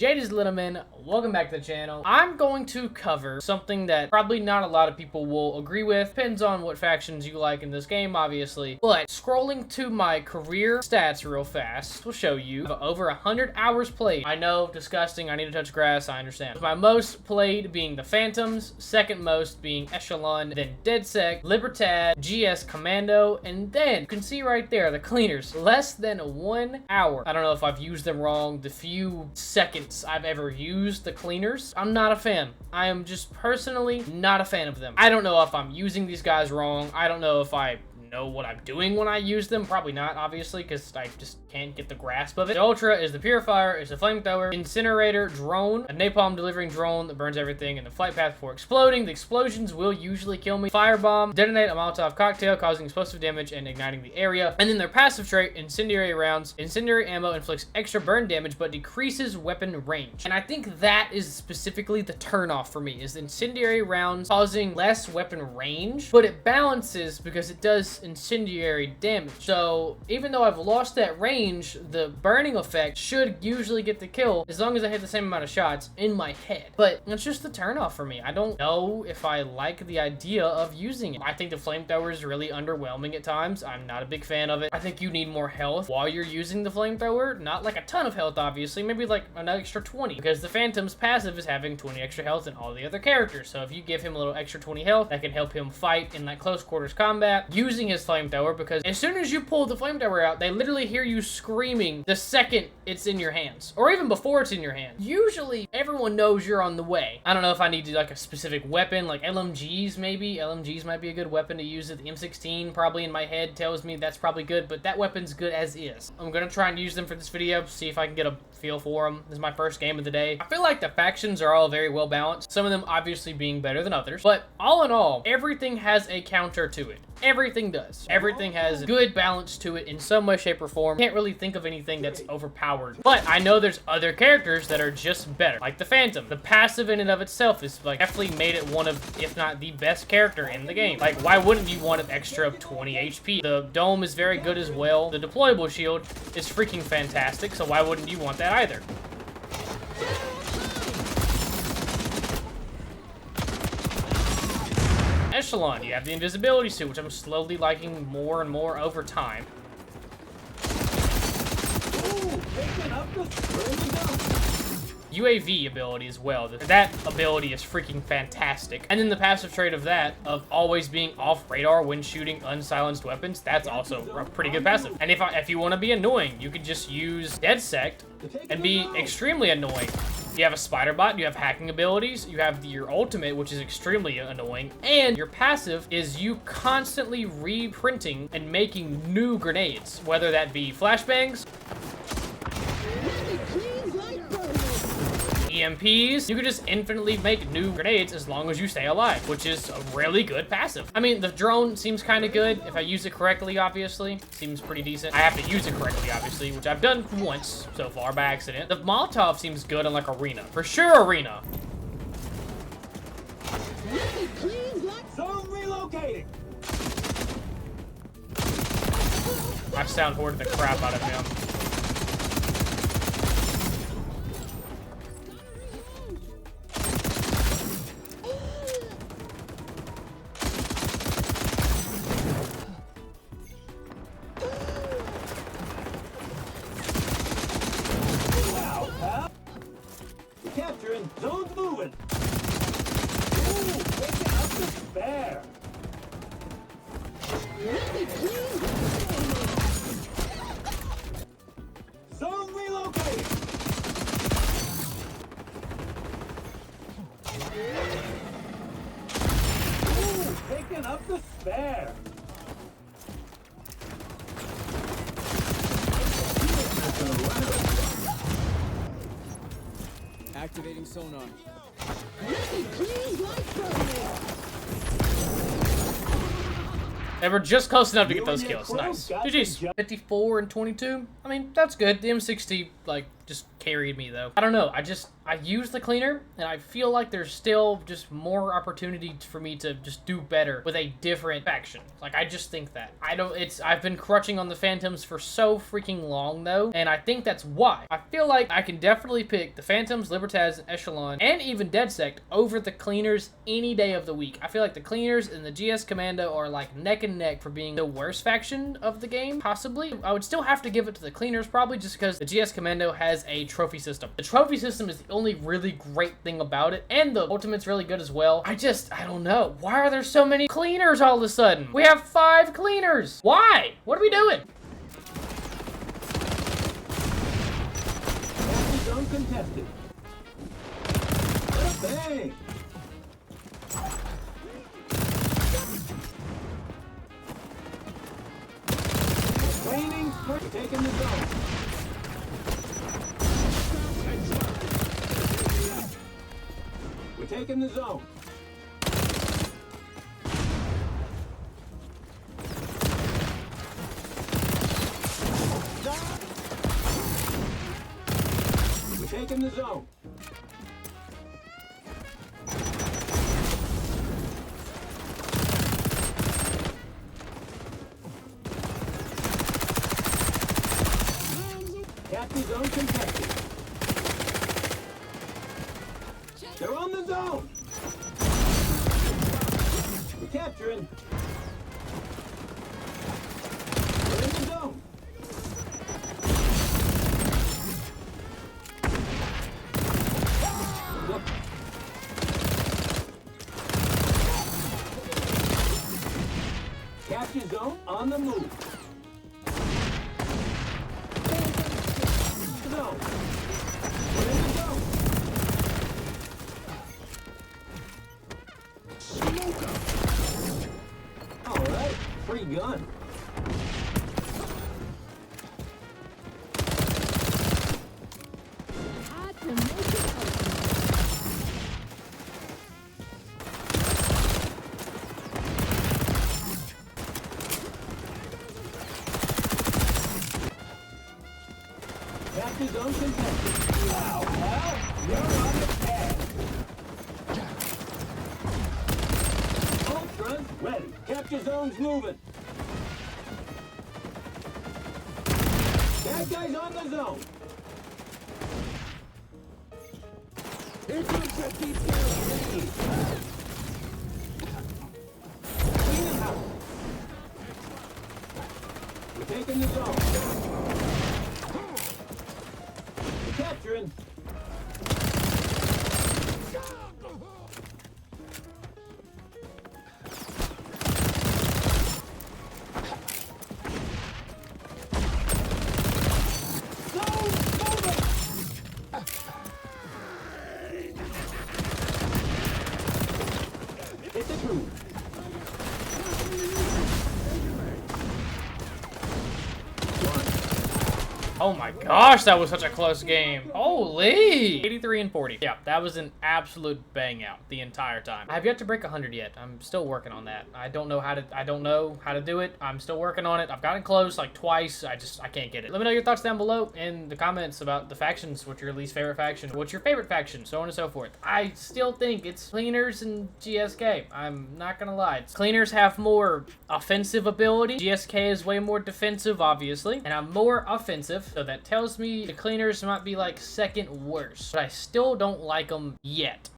Ladies and gentlemen, welcome back to the channel. I'm going to cover something that probably not a lot of people will agree with. Depends on what factions you like in this game, obviously. But scrolling to my career stats real fast will show you over 100 hours played. I know, disgusting, I need to touch grass, I understand. My most played being the Phantoms, second most being Echelon, then DedSec, Libertad, GS Commando, and then you can see right there, the cleaners. Less than 1 hour. I don't know if I've used them wrong. The few seconds I've ever used the cleaners, I'm not a fan. I am just personally not a fan of them. I don't know if I'm using these guys wrong. I don't know if I know what I'm doing when I use them. Probably not, obviously, because I just can't get the grasp of it. The Ultra is the Purifier, is the Flamethrower, Incinerator, Drone, a Napalm delivering drone that burns everything in the flight path before exploding. The explosions will usually kill me. Firebomb, detonate a Molotov cocktail, causing explosive damage and igniting the area. And then their passive trait, Incendiary rounds. Incendiary ammo inflicts extra burn damage, but decreases weapon range. And I think that is specifically the turnoff for me, is Incendiary rounds causing less weapon range, but it balances because it does incendiary damage. So even though I've lost that range, the burning effect should usually get the kill as long as I hit the same amount of shots in my head. But it's just the turnoff for me. I don't know if I like the idea of using it. I think the flamethrower is really underwhelming at times. I'm not a big fan of it. I think you need more health while you're using the flamethrower. Not like a ton of health, obviously. Maybe like an extra 20, because the Phantom's passive is having 20 extra health than all the other characters. So if you give him a little extra 20 health, that can help him fight in that close quarters combat using his flamethrower, because as soon as you pull the flamethrower out, they literally hear you screaming the second it's in your hands, or even before it's in your hands. Usually everyone knows you're on the way. I don't know if I need to like a specific weapon, like LMGs maybe. LMGs might be a good weapon to use. The M16 probably in my head tells me that's probably good, but that weapon's good as is. I'm gonna try and use them for this video, see if I can get a feel for them. This is my first game of the day. I feel like the factions are all very well balanced, some of them obviously being better than others, but all in all, everything has a counter to it. Everything does. Everything has good balance to it in some way, shape, or form. Can't really think of anything that's overpowered. But I know there's other characters that are just better. Like the Phantom. The passive in and of itself is like definitely made it one of, if not the best character in the game. Like, why wouldn't you want an extra 20 HP? The Dome is very good as well. The deployable shield is freaking fantastic, so why wouldn't you want that either? Echelon, you have the invisibility suit, which I'm slowly liking more and more over time. UAV ability as well. That ability is freaking fantastic. And then the passive trait of that, of always being off radar when shooting unsilenced weapons, that's also a pretty good passive. And if you want to be annoying, you could just use DedSec and be extremely annoying. You have a spider bot, you have hacking abilities, you have your ultimate, which is extremely annoying, and your passive is you constantly reprinting and making new grenades, whether that be flashbangs, EMPs. You can just infinitely make new grenades as long as you stay alive, which is a really good passive. I mean, the drone seems kind of good if I use it correctly, obviously. Seems pretty decent. I have to use it correctly, obviously, which I've done once so far by accident. The Molotov seems good on like Arena. For sure, Arena. Zone relocating. I sound hoarded the crap out of him. Capturing, zone's moving. Ooh, taking up the spare. Zone relocating. Ooh, taking up the spare. Activating sonar. They were just close enough to get those kills. Nice. GG's. 54 and 22. I mean, that's good. The M60 like, just carried me, though. I don't know. I use the cleaner, and I feel like there's still just more opportunity for me to just do better with a different faction. Like, I just think that. I've been crutching on the Phantoms for so freaking long, though, and I think that's why. I feel like I can definitely pick the Phantoms, Libertas, Echelon, and even DedSect over the cleaners any day of the week. I feel like the cleaners and the GS Commando are like neck and neck for being the worst faction of the game, possibly. I would still have to give it to the cleaners, probably, just because the GS Commando has a trophy system. The trophy system is the only really great thing about it, and the ultimate's really good as well. I don't know. Why are there so many cleaners all of a sudden? We have 5 cleaners. Why? What are we doing? Zone contested. What a bang! Waning, we're taking the zone. We're taking the zone. We're taking the zone. Capture zone contested. They're on the zone. We're capturing. We're in the zone. Look. Capture zone on the move. Zone. We're in the zone. All right, free gun. Capture zone contested. Wow, pal, you're on the pad. Ultras ready. Capture zone's moving. That guy's on the zone. Here comes the detail. Clean it out. We're taking the zone. We're capturing. Hit the groove. Oh my gosh, that was such a close game. Holy! 83 and 40. Yeah, that was an absolute bang out the entire time. I have yet to break 100 yet. I'm still working on that. I don't know how to do it. I'm still working on it. I've gotten close like twice. I can't get it. Let me know your thoughts down below in the comments about the factions. What's your least favorite faction? What's your favorite faction? So on and so forth. I still think it's Cleaners and GSK. I'm not gonna lie. Cleaners have more offensive ability. GSK is way more defensive, obviously, and I'm more offensive. So that tells me the Cleaners might be like second worst, but I still don't like them yet.